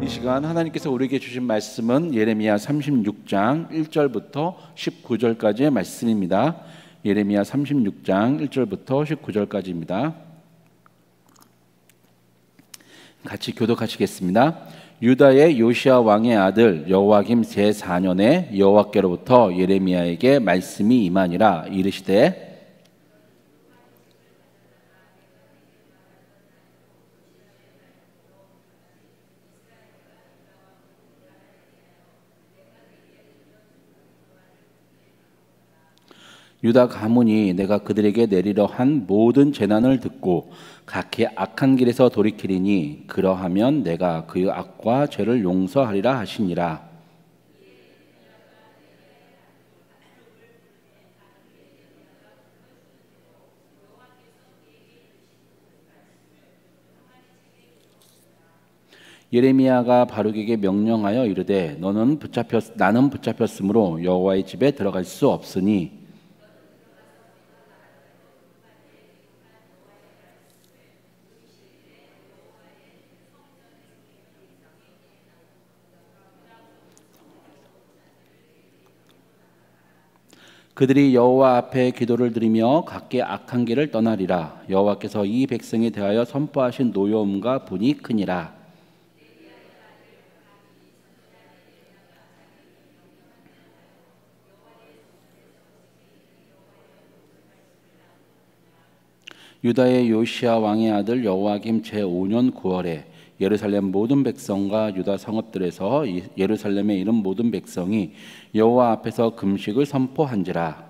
시간 하나님께서 우리에게 주신 말씀은 예레미야 36장 1절부터 19절까지의 말씀입니다. 예레미야 36장 1절부터 19절까지입니다. 같이 교독하시겠습니다. 유다의 요시야 왕의 아들 여호와김 제4년에 여호와께로부터 예레미야에게 말씀이 임하니라. 이르시되 유다 가문이 내가 그들에게 내리려 한 모든 재난을 듣고 각기 악한 길에서 돌이키리니 그러하면 내가 그 악과 죄를 용서하리라 하시니라. 예레미야가 바룩에게 명령하여 이르되 나는 붙잡혔으므로 여호와의 집에 들어갈 수 없으니 그들이 여호와 앞에 기도를 드리며 각기 악한 길을 떠나리라. 여호와께서 이 백성에 대하여 선포하신 노여움과 분이 크니라. 유다의 요시야 왕의 아들 여호와김 제5년 9월에 예루살렘 모든 백성과 유다 성읍들에서 예루살렘에 이른 모든 백성이 여호와 앞에서 금식을 선포한지라.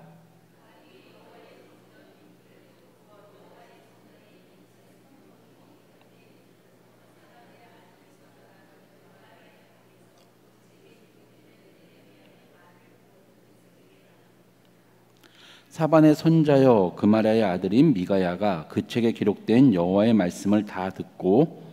사반의 손자여 그마랴의 아들인 미가야가 그 책에 기록된 여호와의 말씀을 다 듣고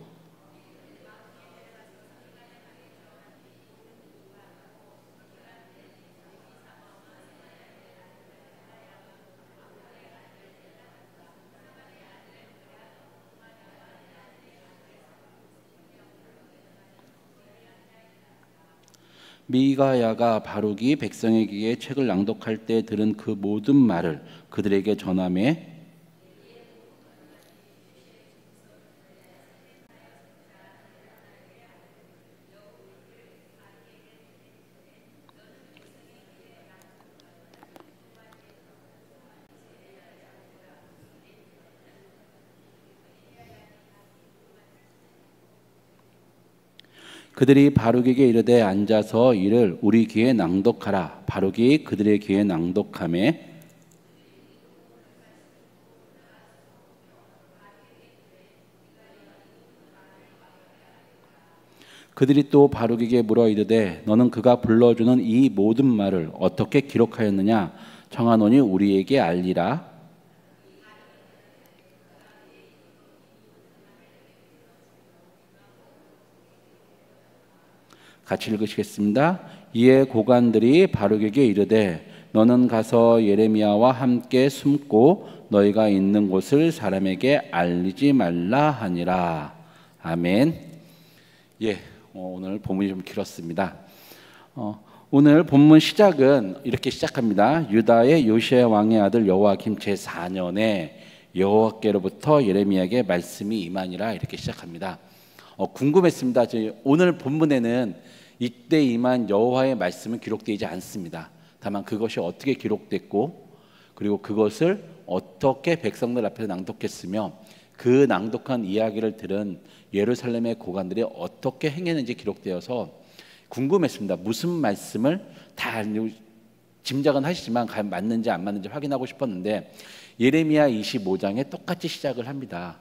미가야가 바룩이 백성에게 책을 낭독할 때 들은 그 모든 말을 그들에게 전하매 그들이 바룩에게 이르되 앉아서 이를 우리 귀에 낭독하라. 바룩이 그들의 귀에 낭독하매 그들이 또 바룩에게 물어 이르되 너는 그가 불러주는 이 모든 말을 어떻게 기록하였느냐 청하노니 우리에게 알리라. 같이 읽으시겠습니다. 이에 고관들이 바룩에게 이르되 너는 가서 예레미야와 함께 숨고 너희가 있는 곳을 사람에게 알리지 말라 하니라. 아멘. 오늘 본문이 좀 길었습니다. 오늘 본문 시작은 이렇게 시작합니다. 유다의 요시야 왕의 아들 여호와김 제4년에 여호와께로부터 예레미야에게 말씀이 임하니라. 이렇게 시작합니다. 궁금했습니다. 오늘 본문에는 이때 임한 여호와의 말씀은 기록되지 않습니다. 다만 그것이 어떻게 기록됐고 그리고 그것을 어떻게 백성들 앞에서 낭독했으며 그 낭독한 이야기를 들은 예루살렘의 고관들이 어떻게 행했는지 기록되어서 궁금했습니다. 무슨 말씀을 다 짐작은 하시지만 과연 맞는지 안 맞는지 확인하고 싶었는데 예레미야 25장에 똑같이 시작을 합니다.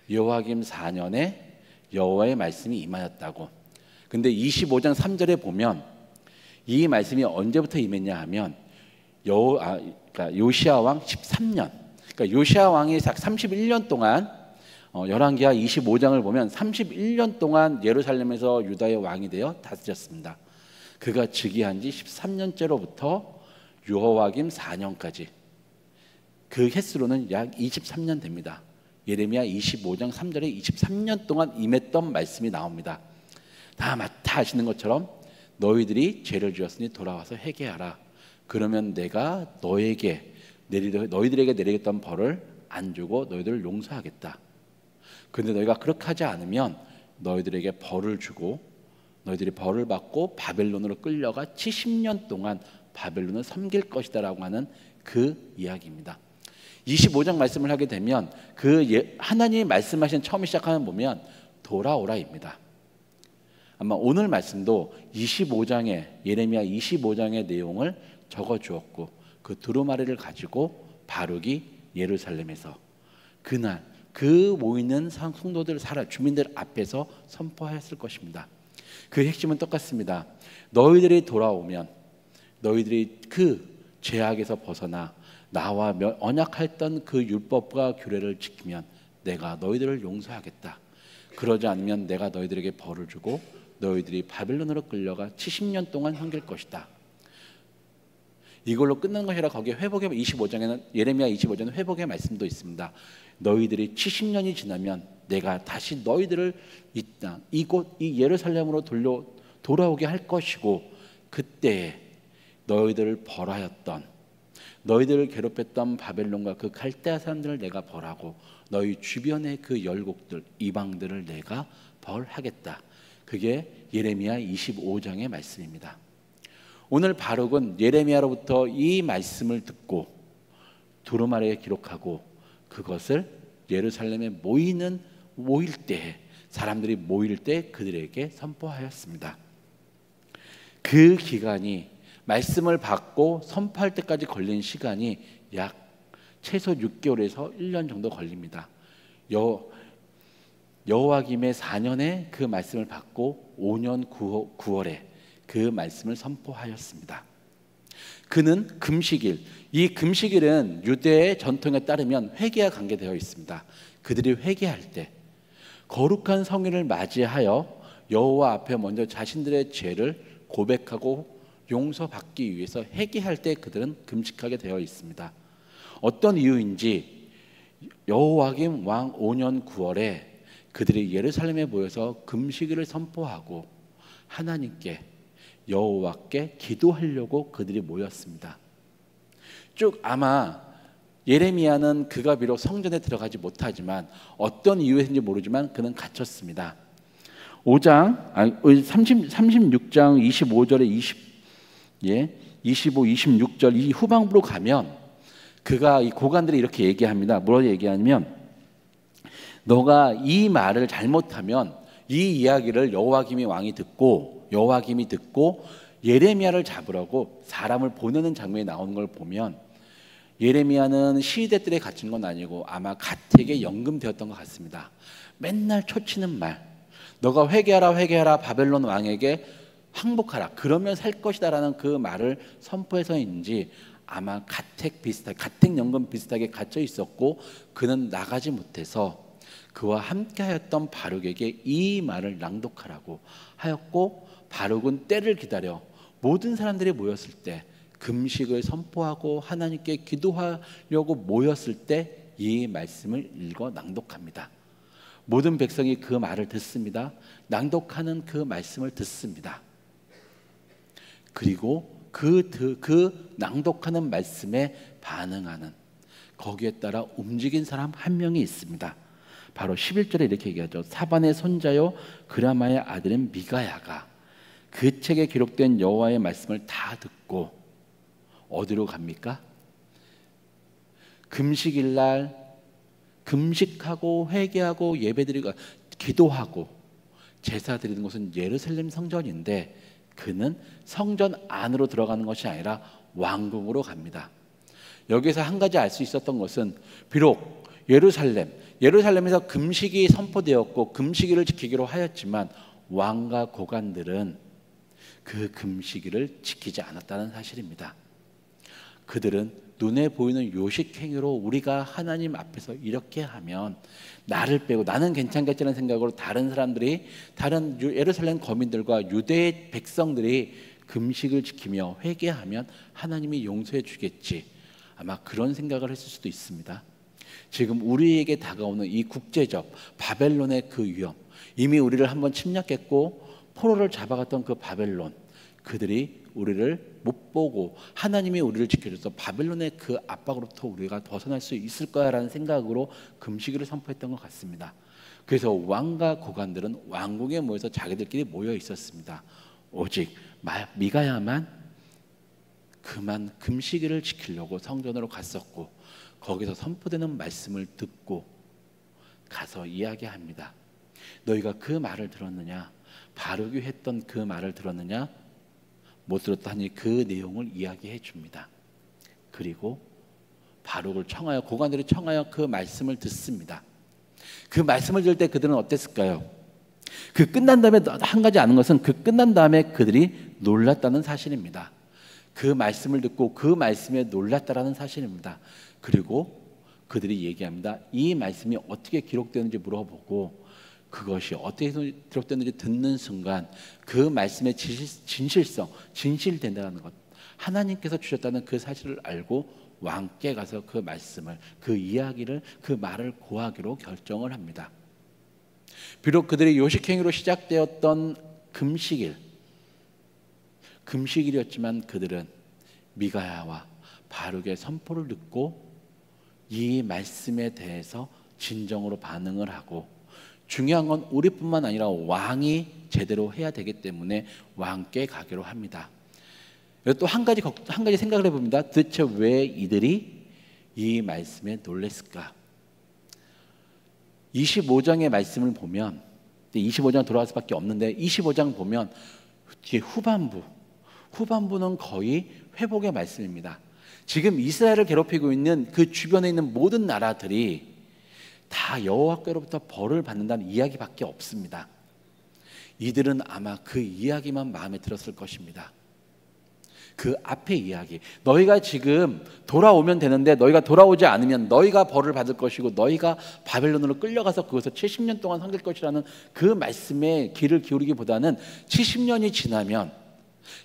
여호와김 4년에 여호와의 말씀이 임하였다고. 근데 25장 3절에 보면 이 말씀이 언제부터 임했냐 하면 그러니까 요시야 왕 13년. 그러니까 요시야 왕이 31년 동안 열왕기하 25장을 보면 31년 동안 예루살렘에서 유다의 왕이 되어 다스렸습니다. 그가 즉위한 지 13년째로부터 여호와김 4년까지 그 횟수로는 약 23년 됩니다. 예레미야 25장 3절에 23년 동안 임했던 말씀이 나옵니다. 다 아시는 것처럼 너희들이 죄를 지었으니 돌아와서 회개하라. 그러면 내가 너희들에게 내리겠던 벌을 안 주고 너희들을 용서하겠다. 그런데 너희가 그렇게 하지 않으면 너희들에게 벌을 주고 너희들이 벌을 받고 바벨론으로 끌려가 70년 동안 바벨론을 섬길 것이다 라고 하는 그 이야기입니다. 25장 말씀을 하게 되면 하나님이 말씀하신 처음 시작하는 보면 돌아오라입니다. 아마 오늘 말씀도 25장에 예레미야 25장의 내용을 적어 주었고 그 두루마리를 가지고 바룩이 예루살렘에서 그날 그 모이는 성도들 주민들 앞에서 선포하였을 것입니다. 그 핵심은 똑같습니다. 너희들이 돌아오면 너희들이 그 죄악에서 벗어나 나와 언약했던 그 율법과 규례를 지키면 내가 너희들을 용서하겠다. 그러지 않으면 내가 너희들에게 벌을 주고 너희들이 바벨론으로 끌려가 70년 동안 섬길 것이다. 이걸로 끝난 것이라 거기에 회복의 25장에는 예레미야 25장에 회복의 말씀도 있습니다. 너희들이 70년이 지나면 내가 다시 너희들을 이 땅, 이곳 이 예루살렘으로 돌아오게 할 것이고 그때에 너희들을 벌하였던 너희들을 괴롭혔던 바벨론과 그 갈대아 사람들을 내가 벌하고 너희 주변의 그 열국들 이방들을 내가 벌하겠다. 그게 예레미야 25장의 말씀입니다. 오늘 바룩은 예레미야로부터 이 말씀을 듣고 두루마리에 기록하고 그것을 예루살렘에 모일 때 사람들이 모일 때 그들에게 선포하였습니다. 그 기간이 말씀을 받고 선포할 때까지 걸린 시간이 약 최소 6개월에서 1년 정도 걸립니다. 여호와김의 4년에 그 말씀을 받고 5년 9월에 그 말씀을 선포하였습니다. 그는 금식일, 이 금식일은 유대의 전통에 따르면 회개와 관계되어 있습니다. 그들이 회개할 때 거룩한 성일을 맞이하여 여호와 앞에 먼저 자신들의 죄를 고백하고 용서받기 위해서 회개할 때 그들은 금식하게 되어 있습니다. 어떤 이유인지 여호와김 왕 5년 9월에 그들이 예루살렘에 모여서 금식일을 선포하고 하나님께 여호와께 기도하려고 그들이 모였습니다. 쭉 아마 예레미야는 그가 비록 성전에 들어가지 못하지만 어떤 이유에서인지 모르지만 그는 갇혔습니다. 36장 25절에 25, 26절 이 후반부로 가면 이 고관들이 이렇게 얘기합니다. 뭐라고 얘기하냐면 너가 이 말을 잘못하면 이 이야기를 여호와김이 듣고 예레미야를 잡으라고 사람을 보내는 장면이 나오는 걸 보면 예레미야는 시위대들에 갇힌 건 아니고 아마 가택에 연금되었던 것 같습니다. 맨날 초치는 말, 너가 회개하라 바벨론 왕에게 항복하라 그러면 살 것이다라는 그 말을 선포해서인지 아마 가택연금 비슷하게 갇혀 있었고 그는 나가지 못해서 그와 함께하였던 바룩에게 이 말을 낭독하라고 하였고 바룩은 때를 기다려 모든 사람들이 모였을 때 금식을 선포하고 하나님께 기도하려고 모였을 때 이 말씀을 읽어 낭독합니다. 모든 백성이 그 말을 듣습니다. 낭독하는 그 말씀을 듣습니다. 그리고 그 낭독하는 말씀에 반응하는 거기에 따라 움직인 사람 한 명이 있습니다. 바로 11절에 이렇게 얘기하죠. 사반의 손자요 그라마의 아들인 미가야가 그 책에 기록된 여호와의 말씀을 다 듣고 어디로 갑니까? 금식일날 금식하고 회개하고 예배드리고 기도하고 제사 드리는 곳은 예루살렘 성전인데 그는 성전 안으로 들어가는 것이 아니라 왕궁으로 갑니다. 여기서 한 가지 알 수 있었던 것은 비록 예루살렘에서 금식이 선포되었고 금식일을 지키기로 하였지만 왕과 고관들은 그 금식일을 지키지 않았다는 사실입니다. 그들은 눈에 보이는 요식행위로 우리가 하나님 앞에서 이렇게 하면 나를 빼고 나는 괜찮겠지라는 생각으로 다른 예루살렘 거민들과 유대 백성들이 금식을 지키며 회개하면 하나님이 용서해 주겠지, 아마 그런 생각을 했을 수도 있습니다. 지금 우리에게 다가오는 이 국제적 바벨론의 그 위험, 이미 우리를 한번 침략했고 포로를 잡아갔던 그 바벨론, 그들이 우리를 못 보고 하나님이 우리를 지켜줘서 바벨론의 그 압박으로부터 우리가 벗어날 수 있을 거야라는 생각으로 금식일을 선포했던 것 같습니다. 그래서 왕과 고관들은 왕궁에 모여서 자기들끼리 모여 있었습니다. 오직 미가야만 그만 금식일을 지키려고 성전으로 갔었고, 거기서 선포되는 말씀을 듣고 가서 이야기합니다. 너희가 그 말을 들었느냐? 바르게 했던 그 말을 들었느냐? 못 들었다니 그 내용을 이야기해 줍니다. 그리고 바룩을 청하여, 고관들이 청하여 그 말씀을 듣습니다. 그 말씀을 들을 때 그들은 어땠을까요? 그 끝난 다음에 한 가지 아는 것은, 그 끝난 다음에 그들이 놀랐다는 사실입니다. 그 말씀을 듣고 그 말씀에 놀랐다라는 사실입니다. 그리고 그들이 얘기합니다. 이 말씀이 어떻게 기록되는지 물어보고, 그것이 어떻게 기록되는지 듣는 순간 그 말씀의 진실성, 진실된다는 것, 하나님께서 주셨다는 그 사실을 알고 왕께 가서 그 말씀을, 그 이야기를, 그 말을 고하기로 결정을 합니다. 비록 그들의 요식행위로 시작되었던 금식일이었지만 그들은 미가야와 바룩의 선포를 듣고 이 말씀에 대해서 진정으로 반응을 하고, 중요한 건 우리뿐만 아니라 왕이 제대로 해야 되기 때문에 왕께 가기로 합니다. 또 한 가지 생각을 해봅니다. 도대체 왜 이들이 이 말씀에 놀랬을까? 25장의 말씀을 보면, 25장 돌아갈 수밖에 없는데 25장 보면 뒤에 후반부는 거의 회복의 말씀입니다. 지금 이스라엘을 괴롭히고 있는 그 주변에 있는 모든 나라들이 다 여호와께로부터 벌을 받는다는 이야기밖에 없습니다. 이들은 아마 그 이야기만 마음에 들었을 것입니다. 그 앞의 이야기, 너희가 지금 돌아오면 되는데 너희가 돌아오지 않으면 너희가 벌을 받을 것이고 너희가 바벨론으로 끌려가서 그것을 70년 동안 섬길 것이라는 그 말씀에 귀를 기울이기보다는 70년이 지나면,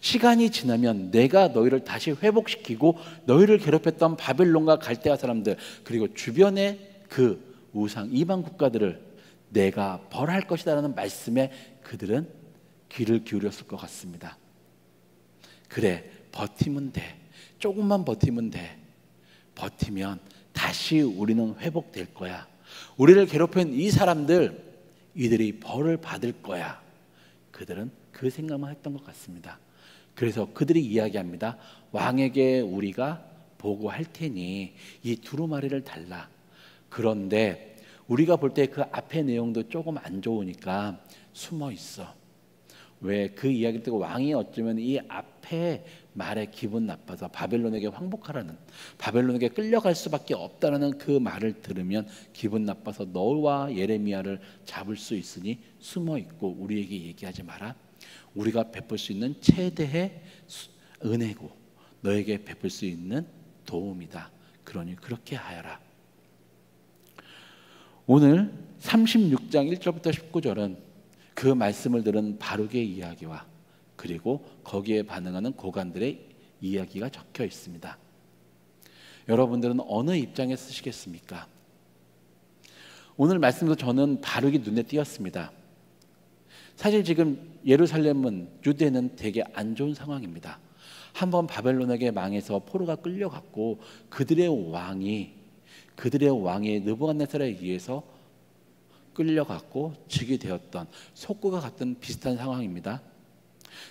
시간이 지나면 내가 너희를 다시 회복시키고 너희를 괴롭혔던 바벨론과 갈대아 사람들, 그리고 주변의 그 우상 이방 국가들을 내가 벌할 것이다라는 말씀에 그들은 귀를 기울였을 것 같습니다. 그래, 버티면 돼. 조금만 버티면 돼. 버티면 다시 우리는 회복될 거야. 우리를 괴롭힌 이 사람들, 이들이 벌을 받을 거야. 그들은 그 생각만 했던 것 같습니다. 그래서 그들이 이야기합니다. 왕에게 우리가 보고할 테니 이 두루마리를 달라. 그런데 우리가 볼 때 그 앞의 내용도 조금 안 좋으니까 숨어 있어. 왜? 그 이야기를 듣고 왕이 어쩌면 이 앞에 말에 기분 나빠서 바벨론에게 황복하라는, 바벨론에게 끌려갈 수밖에 없다라는 그 말을 들으면 기분 나빠서 너와 예레미야를 잡을 수 있으니 숨어 있고 우리에게 얘기하지 마라. 우리가 베풀 수 있는 최대의 은혜고 너에게 베풀 수 있는 도움이다. 그러니 그렇게 하여라. 오늘 36장 1절부터 19절은 그 말씀을 들은 바룩의 이야기와 그리고 거기에 반응하는 고관들의 이야기가 적혀 있습니다. 여러분들은 어느 입장에 쓰시겠습니까? 오늘 말씀에서 저는 바룩이 눈에 띄었습니다. 사실 지금 예루살렘은, 유대는 되게 안 좋은 상황입니다. 한번 바벨론에게 망해서 포로가 끌려갔고 그들의 왕이 느부갓네살에 의해서 끌려갔고 즉위 되었던 속국과 같은 비슷한 상황입니다.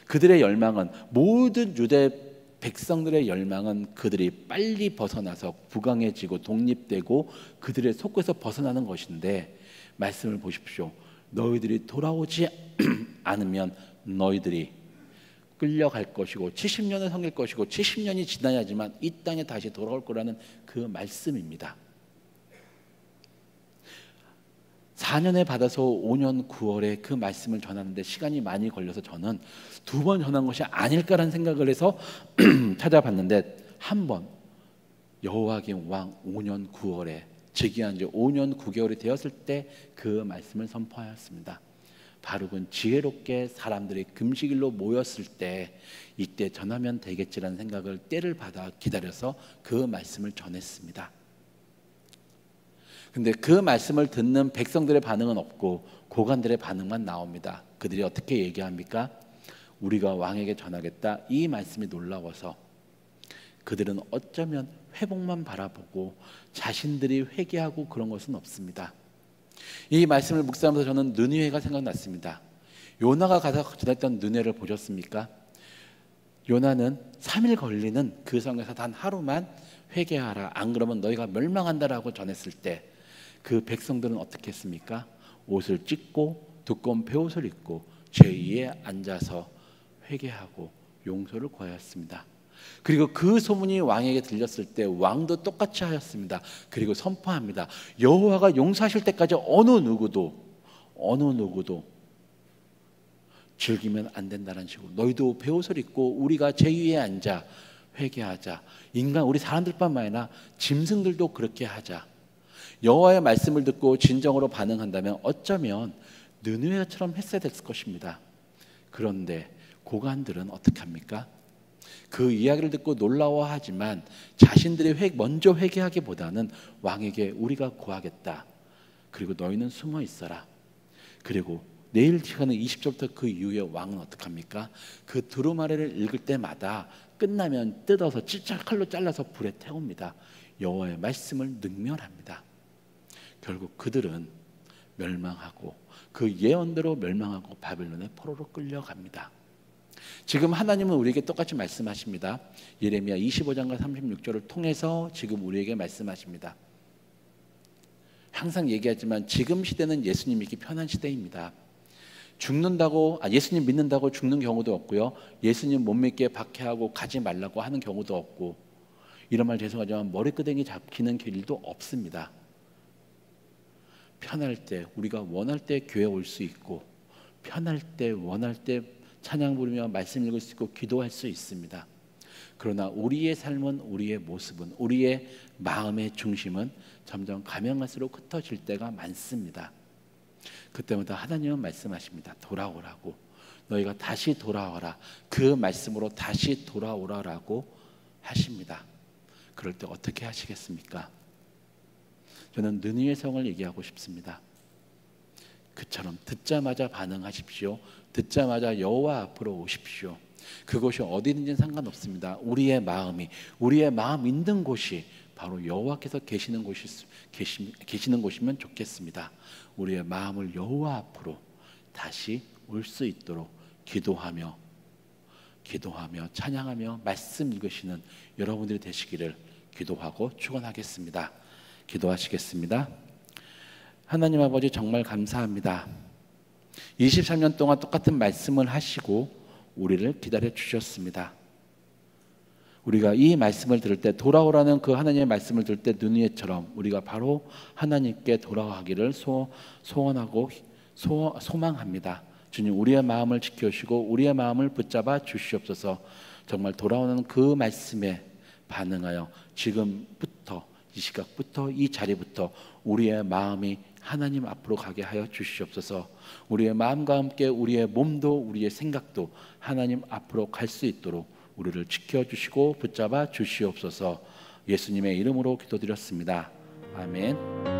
그들의 열망은, 모든 유대 백성들의 열망은 그들이 빨리 벗어나서 부강해지고 독립되고 그들의 속국에서 벗어나는 것인데, 말씀을 보십시오. 너희들이 돌아오지 않으면 너희들이 끌려갈 것이고 70년을 섬길 것이고 70년이 지나야지만 이 땅에 다시 돌아올 거라는 그 말씀입니다. 4년에 받아서 5년 9월에 그 말씀을 전하는데 시간이 많이 걸려서 저는 2번 전한 것이 아닐까라는 생각을 해서 찾아봤는데, 한 번 여호와kim 왕 5년 9월에 즉위한 지 5년 9개월이 되었을 때 그 말씀을 선포하였습니다. 바룩은 지혜롭게 사람들이 금식일로 모였을 때 이때 전하면 되겠지라는 생각을 때를 받아 기다려서 그 말씀을 전했습니다. 근데 그 말씀을 듣는 백성들의 반응은 없고 고관들의 반응만 나옵니다. 그들이 어떻게 얘기합니까? 우리가 왕에게 전하겠다. 이 말씀이 놀라워서 그들은 어쩌면 회복만 바라보고 자신들이 회개하고 그런 것은 없습니다. 이 말씀을 묵상하면서 저는 느느웨가 생각났습니다. 요나가 가서 전했던 느느웨를 보셨습니까? 요나는 3일 걸리는 그 성에서 단 하루만 회개하라, 안 그러면 너희가 멸망한다라고 전했을 때 그 백성들은 어떻게 했습니까? 옷을 찢고 두꺼운 베옷을 입고 제2에 앉아서 회개하고 용서를 구하였습니다. 그리고 그 소문이 왕에게 들렸을 때 왕도 똑같이 하였습니다. 그리고 선포합니다. 여호와가 용서하실 때까지 어느 누구도 즐기면 안 된다는 식으로 너희도 베옷을 입고 우리가 제2에 앉아 회개하자. 우리 사람들뿐만 아니라 짐승들도 그렇게 하자. 여호와의 말씀을 듣고 진정으로 반응한다면 어쩌면 느느웨처럼 했어야 됐을 것입니다. 그런데 고관들은 어떻게 합니까? 그 이야기를 듣고 놀라워하지만 자신들이 먼저 회개하기보다는 왕에게 우리가 구하겠다. 그리고 너희는 숨어 있어라. 그리고 내일 시간은 20절부터 그 이후에 왕은 어떻게 합니까? 그 두루마리를 읽을 때마다 끝나면 뜯어서 칼로 잘라서 불에 태웁니다. 여호와의 말씀을 능멸합니다. 결국 그들은 멸망하고 그 예언대로 멸망하고 바벨론의 포로로 끌려갑니다. 지금 하나님은 우리에게 똑같이 말씀하십니다. 예레미야 25장과 36절을 통해서 지금 우리에게 말씀하십니다. 항상 얘기하지만 지금 시대는 예수님 믿기 편한 시대입니다. 예수님 믿는다고 죽는 경우도 없고요. 예수님 못 믿게 박해하고 가지 말라고 하는 경우도 없고, 이런 말 죄송하지만 머리끄댕이 잡히는 길도 없습니다. 편할 때, 우리가 원할 때 교회 올 수 있고, 편할 때 원할 때 찬양 부르며 말씀 읽을 수 있고 기도할 수 있습니다. 그러나 우리의 삶은, 우리의 모습은, 우리의 마음의 중심은 점점 가면 갈수록 흩어질 때가 많습니다. 그때마다 하나님은 말씀하십니다. 돌아오라고. 너희가 다시 돌아와라. 그 말씀으로 다시 돌아오라라고 하십니다. 그럴 때 어떻게 하시겠습니까? 저는 느느웨 성을 얘기하고 싶습니다. 그처럼 듣자마자 반응하십시오. 듣자마자 여호와 앞으로 오십시오. 그곳이 어디든지 상관없습니다. 우리의 마음 있는 곳이 바로 여호와께서 계시는 곳이면 좋겠습니다. 우리의 마음을 여호와 앞으로 다시 올 수 있도록 기도하며 찬양하며 말씀 읽으시는 여러분들이 되시기를 기도하고 축원하겠습니다. 기도하시겠습니다. 하나님 아버지, 정말 감사합니다. 23년 동안 똑같은 말씀을 하시고 우리를 기다려 주셨습니다. 우리가 이 말씀을 들을 때, 돌아오라는 그 하나님의 말씀을 들을 때 느느웨처럼 우리가 바로 하나님께 돌아가기를 소원하고 소망합니다. 주님, 우리의 마음을 지켜주시고 우리의 마음을 붙잡아 주시옵소서. 정말 돌아오는 그 말씀에 반응하여 지금부터, 이 시각부터, 이 자리부터 우리의 마음이 하나님 앞으로 가게 하여 주시옵소서. 우리의 마음과 함께 우리의 몸도, 우리의 생각도 하나님 앞으로 갈 수 있도록 우리를 지켜주시고 붙잡아 주시옵소서. 예수님의 이름으로 기도드렸습니다. 아멘.